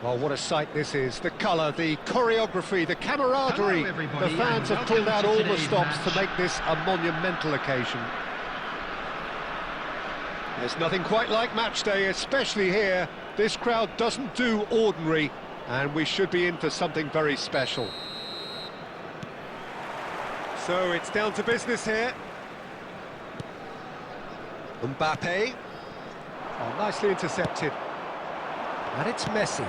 Well, what a sight this is. The colour, the choreography, the camaraderie. The fans have pulled out all the stops to make this a monumental occasion. There's nothing quite like match day, especially here. This crowd doesn't do ordinary, and we should be in for something very special. So it's down to business here. Mbappe. Oh, nicely intercepted. And it's Messi.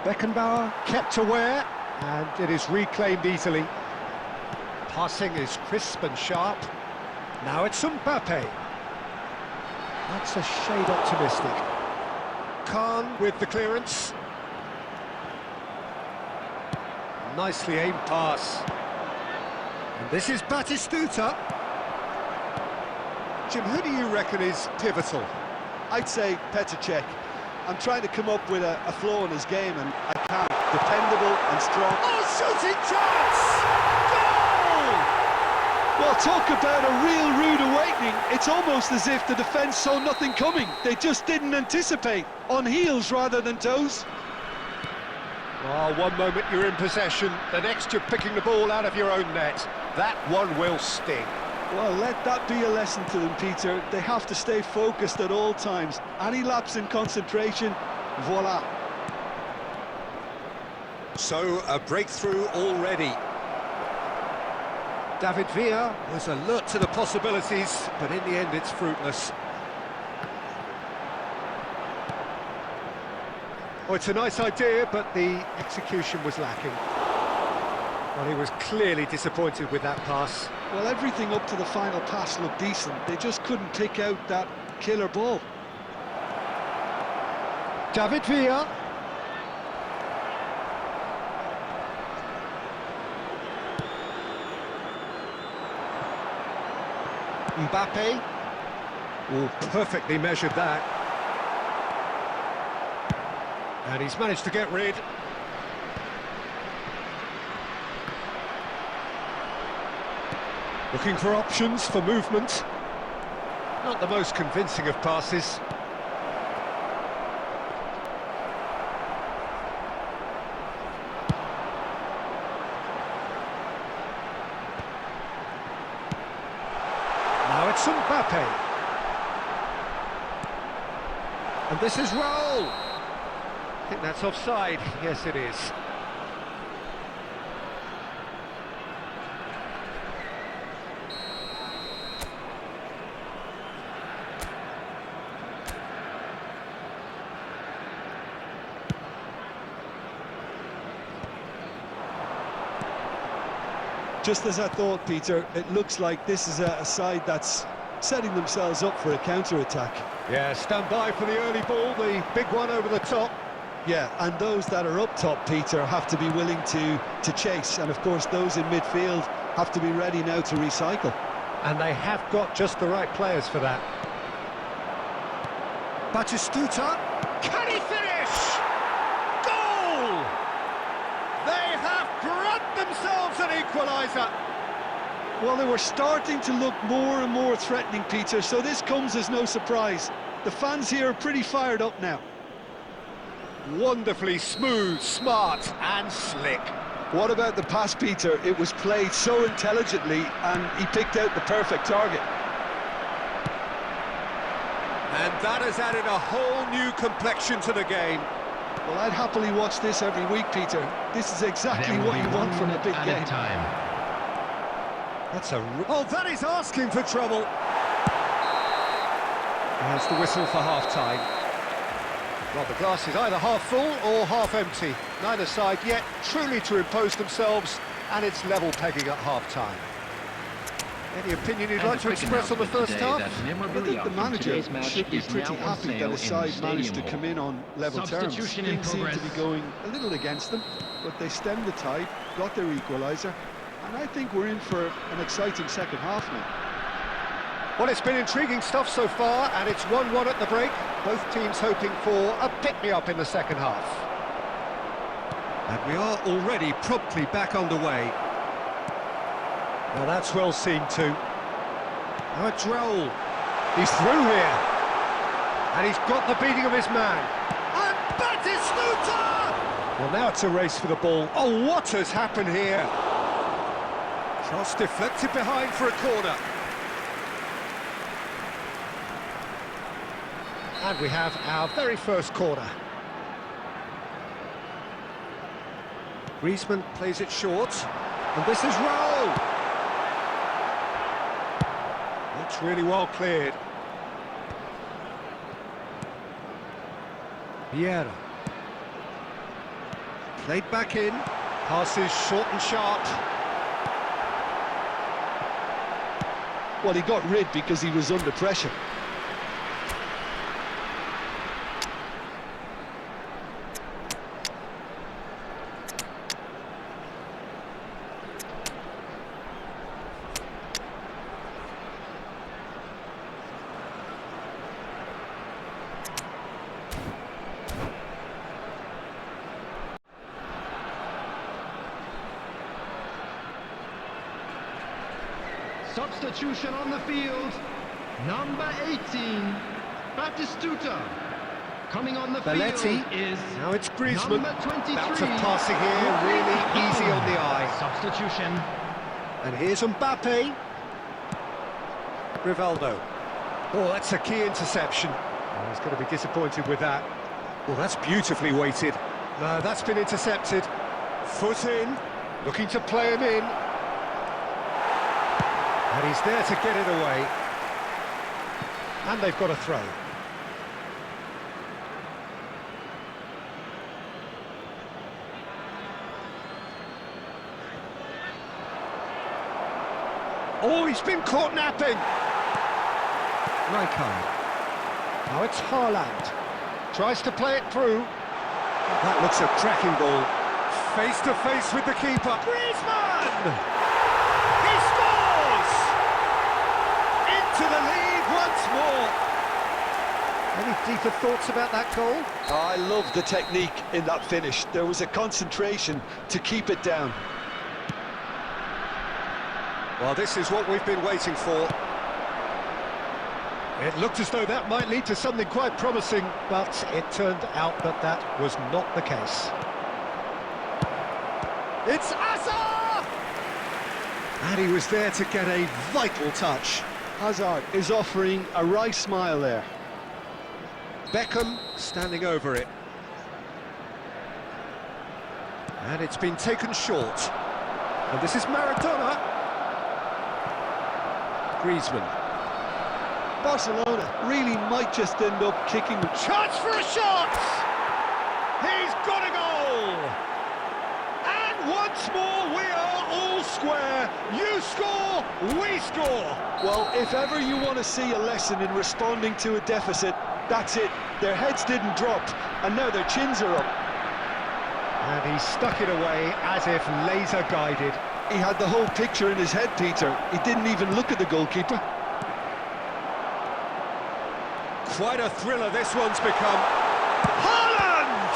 Beckenbauer kept aware, and it is reclaimed easily. Passing is crisp and sharp. Now it's Mbappe. That's a shade optimistic. Khan with the clearance. Nicely aimed pass. And this is Batistuta. Jim, who do you reckon is pivotal? I'd say Petr Cech. I'm trying to come up with a flaw in his game, and I can't. Dependable and strong. Oh, shooting chance! Goal! Well, talk about a real rude awakening. It's almost as if the defence saw nothing coming. They just didn't anticipate. On heels rather than toes. Oh, one moment you're in possession, the next you're picking the ball out of your own net. That one will sting. Well, let that be a lesson to them, Peter. They have to stay focused at all times. Any lapse in concentration, voila. So, a breakthrough already. David Villa was alert to the possibilities, but in the end it's fruitless. Oh, it's a nice idea, but the execution was lacking. Well, he was clearly disappointed with that pass. Well, everything up to the final pass looked decent. They just couldn't pick out that killer ball. David Villa. Mbappe. Oh, perfectly measured that. And he's managed to get rid. Looking for options for movement. Not the most convincing of passes. Now it's Mbappe. And this is Raul. I think that's offside. Yes, it is. Just as I thought, Peter, it looks like this is a side that's setting themselves up for a counter-attack. Yeah, stand by for the early ball, the big one over the top. Yeah, and those that are up top, Peter, have to be willing to chase. And, of course, those in midfield have to be ready now to recycle. And they have got just the right players for that. Batistuta. Can he finish? Goal! They have grabbed themselves an equaliser. Well, they were starting to look more and more threatening, Peter, so this comes as no surprise. The fans here are pretty fired up now. Wonderfully smooth, smart and slick. What about the pass, Peter? It was played so intelligently and he picked out the perfect target. And that has added a whole new complexion to the game. Well, I'd happily watch this every week, Peter. This is exactly what you want from a big game. That's oh, that is asking for trouble. There's the whistle for half-time. Well, the glass is either half full or half empty. Neither side yet truly to impose themselves, and it's level pegging at half-time. Any opinion you'd like to express on the first half? I think the manager should be pretty happy that his side managed to come in on level terms. Things seem to be going a little against them, but they stemmed the tide, got their equaliser, and I think we're in for an exciting second half now. Well, it's been intriguing stuff so far, and it's 1-1 at the break. Both teams hoping for a pick-me-up in the second half. And we are already promptly back underway. Now that's well seen too. Now it's Raul. He's through here. And he's got the beating of his man. And Batistuta! Well, now it's a race for the ball. Oh, what has happened here? Cross deflected behind for a corner. And we have our very first corner. Griezmann plays it short, and this is Raul. It's really well cleared. Vieira. Played back in, passes short and sharp. Well, he got rid because he was under pressure. Substitution on the field, number 18, Batistuta. Coming on the Belletti. field is Now it's Griezmann. number 23. Bouts of passing here, really easy on the eye. Substitution. And here's Mbappe. Rivaldo. Oh, that's a key interception. Oh, he's going to be disappointed with that. Well, that's beautifully weighted. No, that's been intercepted. Foot in, looking to play him in. And he's there to get it away. And they've got a throw. Oh, he's been caught napping. Rijkaard. Now it's Haaland. Tries to play it through. That looks a cracking ball. Face to face with the keeper. Griezmann! He scores! Into the lead once more. Any deeper thoughts about that goal? I love the technique in that finish. There was a concentration to keep it down. Well, this is what we've been waiting for. It looked as though that might lead to something quite promising, but it turned out that that was not the case. It's Hazard! And he was there to get a vital touch. Hazard is offering a wry smile there. Beckham standing over it. And it's been taken short. And this is Maradona. Griezmann. Barcelona really might just end up kicking. Chance for a shot! He's got a goal! And once more we are all square. You score, we score! Well, if ever you want to see a lesson in responding to a deficit, that's it. Their heads didn't drop, and now their chins are up. And he stuck it away as if laser-guided. He had the whole picture in his head, Peter. He didn't even look at the goalkeeper. Quite a thriller this one's become. Haaland!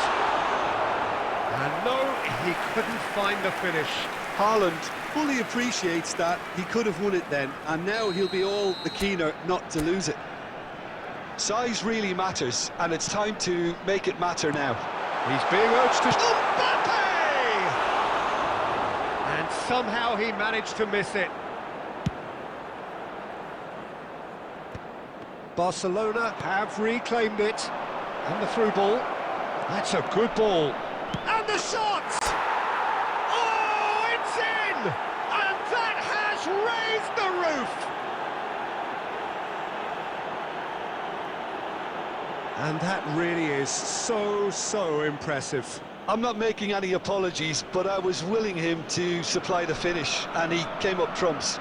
And no, he couldn't find the finish. Haaland fully appreciates that. He could have won it then, and now he'll be all the keener not to lose it. Size really matters, and it's time to make it matter now. He's being urged to... Mbappe! And somehow he managed to miss it. Barcelona have reclaimed it. And the through ball. That's a good ball. And the shot! Oh, it's in! And that has raised the roof! And that really is so impressive. I'm not making any apologies, but I was willing him to supply the finish, and he came up trumps.